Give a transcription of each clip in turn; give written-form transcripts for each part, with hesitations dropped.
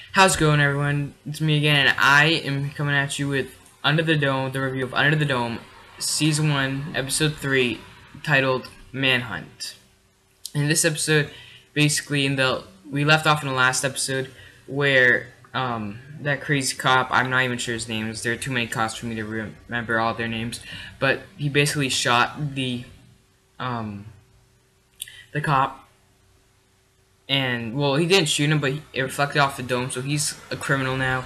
How's it going, everyone? It's me again, and I am coming at you with Under the Dome, the review of Under the Dome, Season 1, Episode 3, titled Manhunt. In this episode, basically, we left off in the last episode where that crazy cop, I'm not even sure his names, there are too many cops for me to remember all their names, but he basically shot the cop. And, well, he didn't shoot him, but it reflected off the dome, so he's a criminal now.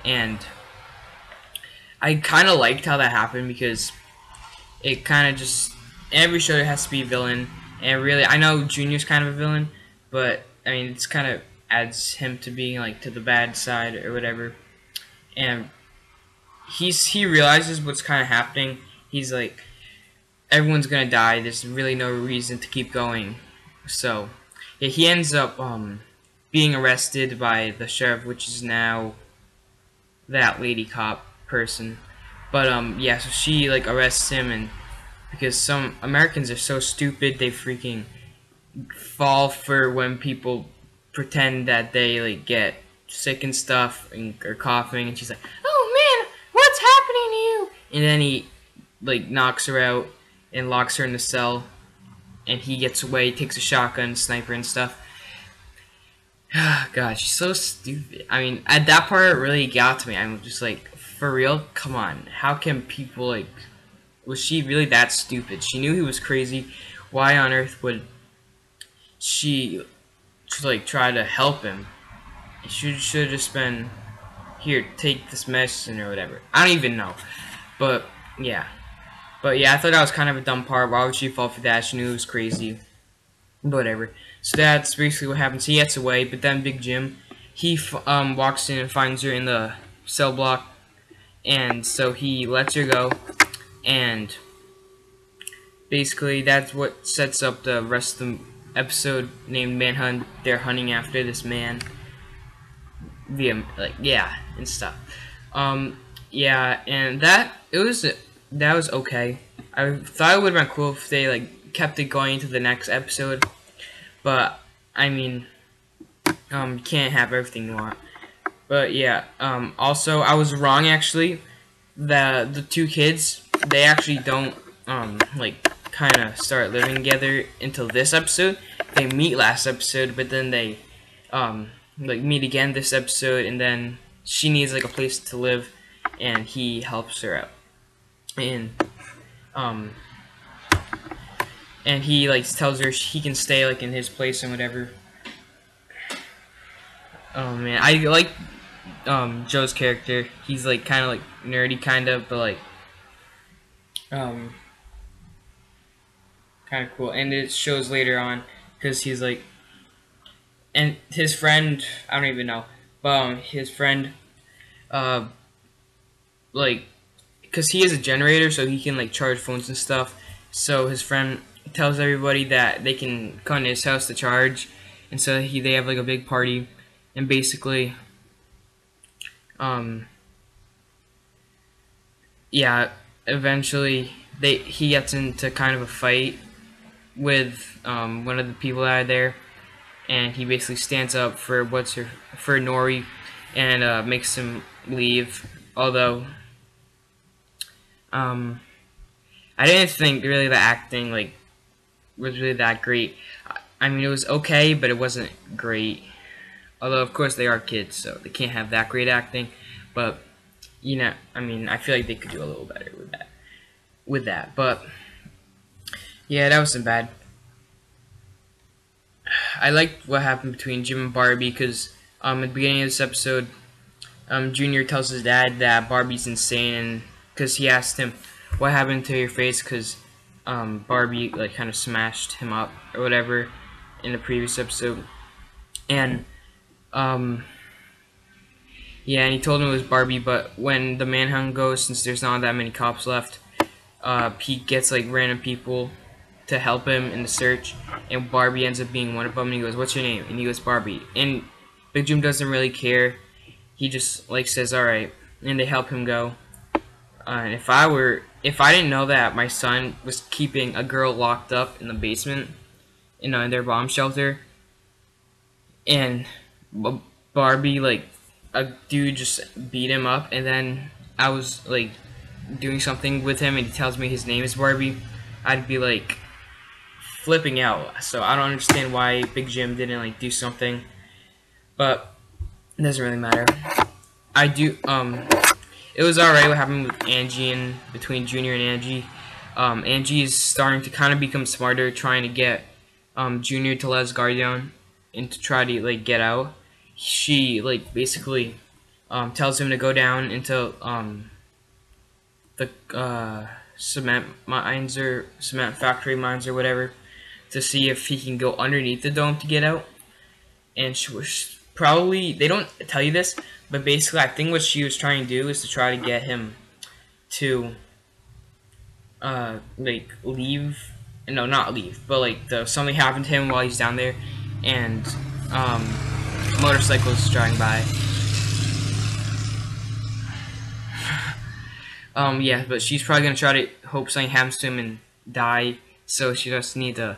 And I kind of liked how that happened because it kind of just... Every show there has to be a villain. And really, I know Junior's kind of a villain, but, I mean, it's kind of adds him to being, like, to the bad side or whatever. And he realizes what's kind of happening. He's like, everyone's gonna die. There's really no reason to keep going. So... yeah, he ends up being arrested by the sheriff, which is now that lady cop person. But yeah, so she like arrests him, and because some Americans are so stupid, they freaking fall for when people pretend that they like get sick and stuff and are coughing, and she's like, "Oh man, what's happening to you?" And then he like knocks her out and locks her in the cell. And he gets away, takes a shotgun, sniper, and stuff. God, she's so stupid. I mean, at that part, it really got to me. I'm just like, for real? Come on. How can people, like... Was she really that stupid? She knew he was crazy. Why on earth would she, like, try to help him? She should have just been, here, take this medicine or whatever. I don't even know. But, yeah. But yeah, I thought that was kind of a dumb part. Why would she fall for that? She knew it was crazy. Whatever. So that's basically what happens. He gets away, but then Big Jim, he walks in and finds her in the cell block, and so he lets her go, and basically that's what sets up the rest of the episode named Manhunt. They're hunting after this man via, like, yeah, and stuff. Yeah, and that was okay. I thought it would have been cool if they like kept it going into the next episode, but I mean, you can't have everything you want. But yeah, also I was wrong actually. The two kids, they actually don't like kind of start living together until this episode. They meet last episode, but then they like meet again this episode, and then she needs like a place to live, and he helps her out. And he like tells her he can stay like in his place and whatever. Oh man, I like Joe's character. He's like kind of like nerdy, kind of, but like kind of cool. And it shows later on because he's like, and his friend, I don't even know, but his friend, like, because he is a generator, so he can like charge phones and stuff. So his friend tells everybody that they can come to his house to charge, and so they have like a big party, and basically, yeah, eventually he gets into kind of a fight with one of the people that are there, and he basically stands up for for Nori, and makes him leave. Although I didn't think really the acting like was really that great. I mean, it was okay, but it wasn't great. Although of course they are kids, so they can't have that great acting. But you know, I mean, I feel like they could do a little better with that. But yeah, that wasn't bad. I liked what happened between Jim and Barbie because at the beginning of this episode, Junior tells his dad that Barbie's insane, and because he asked him what happened to your face because Barbie like kind of smashed him up or whatever in the previous episode, and yeah, and he told him it was Barbie. But when the manhunt goes, since there's not that many cops left, he gets like random people to help him in the search, and Barbie ends up being one of them. And he goes, "What's your name?" And he goes, "Barbie." And Big Jim doesn't really care. He just like says, "All right," and they help him go. And if I didn't know that my son was keeping a girl locked up in the basement in their bomb shelter, and but Barbie, like a dude just beat him up, and then I was like doing something with him, and he tells me his name is Barbie, I'd be like flipping out. So I don't understand why Big Jim didn't like do something, but it doesn't really matter. I do. It was alright what happened with Angie and between Junior and Angie. Angie is starting to kind of become smarter, trying to get Junior to let his guard down and to try to like get out. She like basically tells him to go down into the cement mines or cement factory mines or whatever to see if he can go underneath the dome to get out. And she was probably, they don't tell you this, but basically I think what she was trying to do is to try to get him to like leave, no, not leave, but like something happened to him while he's down there, and motorcycles driving by. Yeah, but she's probably gonna try to hope something happens to him and die, so she doesn't need to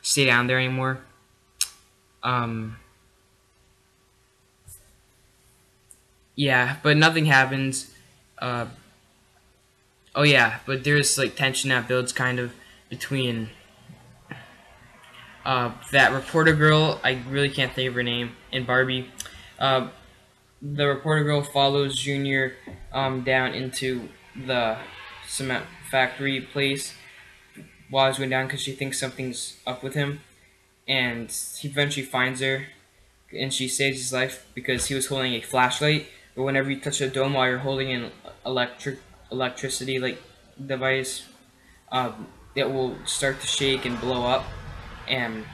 stay down there anymore. Yeah, but nothing happens. Uh, oh yeah, but there's like tension that builds kind of between that reporter girl. I really can't think of her name, and Barbie. Uh, the reporter girl follows Junior down into the cement factory place while he's going down because she thinks something's up with him, and he eventually finds her, and she saves his life because he was holding a flashlight. But whenever you touch a dome while you're holding an electricity like device, it will start to shake and blow up, and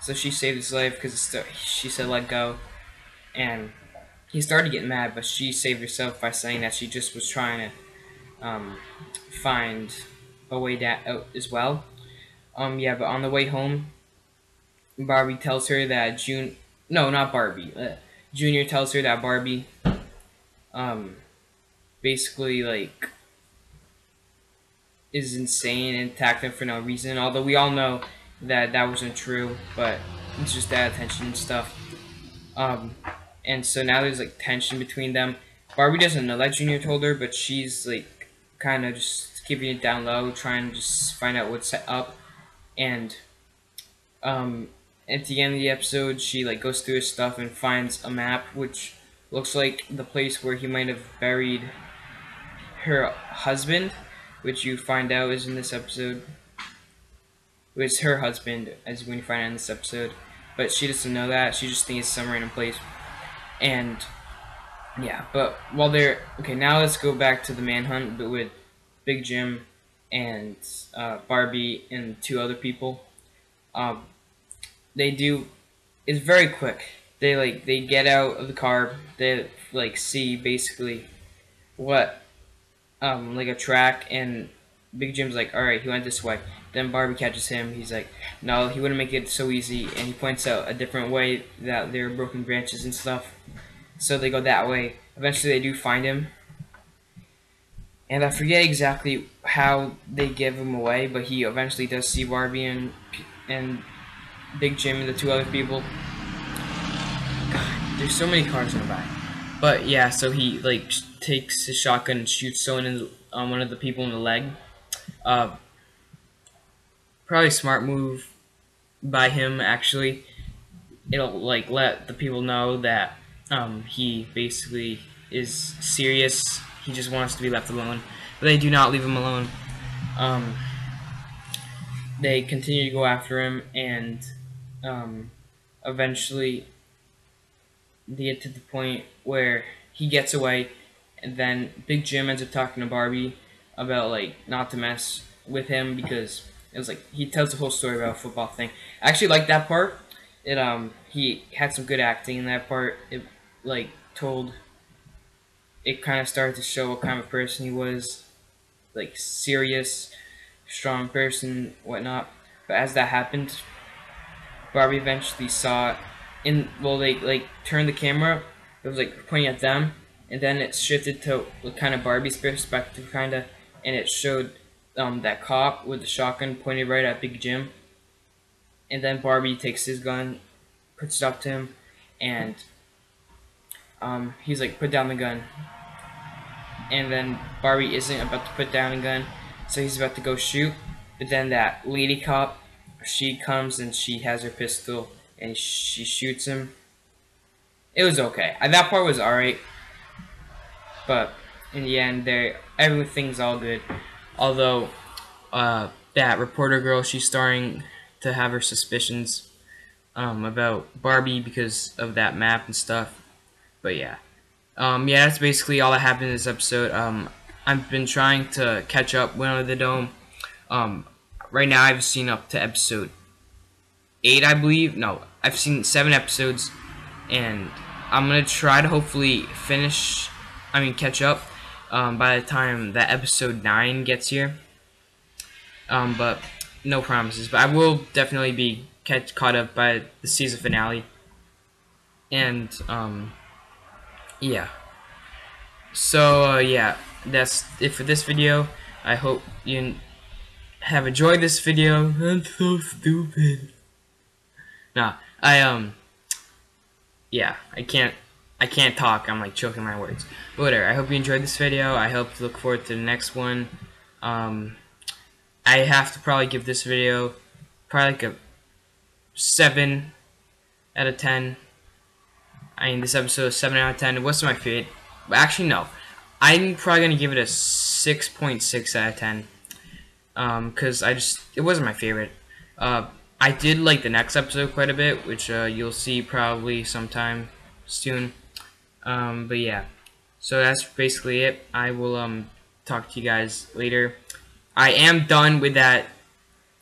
so she saved his life because she said let go, and he started getting mad, but she saved herself by saying that she just was trying to find a way out as well. Yeah, but on the way home, Barbie tells her that no, not Barbie. Junior tells her that Barbie, um, basically like is insane and attacked him for no reason. Although we all know that that wasn't true, but it's just that attention and stuff. Um, and so now there's like tension between them. Barbie doesn't know that Junior told her, but she's like kind of just keeping it down low, trying to just find out what's up. And um, at the end of the episode, she like goes through his stuff and finds a map, which looks like the place where he might have buried her husband, which you find out is in this episode. It was her husband, as when you find out in this episode, but she doesn't know that. She just thinks it's some random place. And yeah, but while they're okay, now let's go back to the manhunt, but with Big Jim and Barbie and two other people. Um, they do. It's very quick. They get out of the car. They like see basically what like a track, and Big Jim's like, all right, he went this way. Then Barbie catches him. He's like, no, he wouldn't make it so easy, and he points out a different way that there are broken branches and stuff. So they go that way. Eventually, they do find him, and I forget exactly how they give him away, but he eventually does see Barbie and Big Jim and the two other people. God, there's so many cars in the back. But yeah, so he like takes his shotgun and shoots someone in one of the people in the leg. Uh, Probably a smart move by him. Actually, it'll like let the people know that he basically is serious. He just wants to be left alone, but they do not leave him alone. Um, they continue to go after him, and eventually they get to the point where he gets away, and then Big Jim ends up talking to Barbie about like not to mess with him because it was like he tells the whole story about a football thing. I actually like that part. It he had some good acting in that part. It like told it kind of started to show what kind of person he was, like serious, strong person, whatnot. But as that happened, Barbie eventually saw it in, well, they like turned the camera. It was like pointing at them, and then it shifted to kind of Barbie's perspective, kind of, and it showed that cop with the shotgun pointed right at Big Jim. And then Barbie takes his gun, puts it up to him, and he's like, put down the gun, and then Barbie isn't about to put down the gun, so he's about to go shoot. But then that lady cop, she comes and she has her pistol and she shoots him. It was okay. That part was alright, but in the end, everything's all good. Although that reporter girl, she's starting to have her suspicions about Barbie because of that map and stuff. But yeah. Yeah, that's basically all that happened in this episode. I've been trying to catch up Winter of the Dome. Right now I've seen up to episode 8, I believe. No, I've seen 7 episodes, and I'm gonna try to hopefully catch up by the time that episode 9 gets here. But no promises. But I will definitely be caught up by the season finale. And yeah. So yeah, that's it for this video. I hope you have enjoyed this video. I'm so stupid. Nah, yeah, I can't talk. I'm like choking my words. But whatever. I hope you enjoyed this video. I hope to look forward to the next one. I have to probably give this video probably like a 7 out of 10. I mean, this episode is 7 out of 10. It wasn't my favorite. Actually, no. I'm probably going to give it a 6.6 out of 10. Because it wasn't my favorite. I did like the next episode quite a bit, which you'll see probably sometime soon. But yeah. So that's basically it. I will talk to you guys later. I am done with that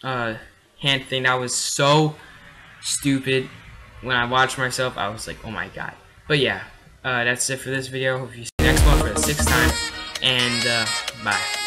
hand thing. That was so stupid. When I watched myself, I was like, oh my god. But yeah, that's it for this video. Hope you see you next one for the 6th time. And bye.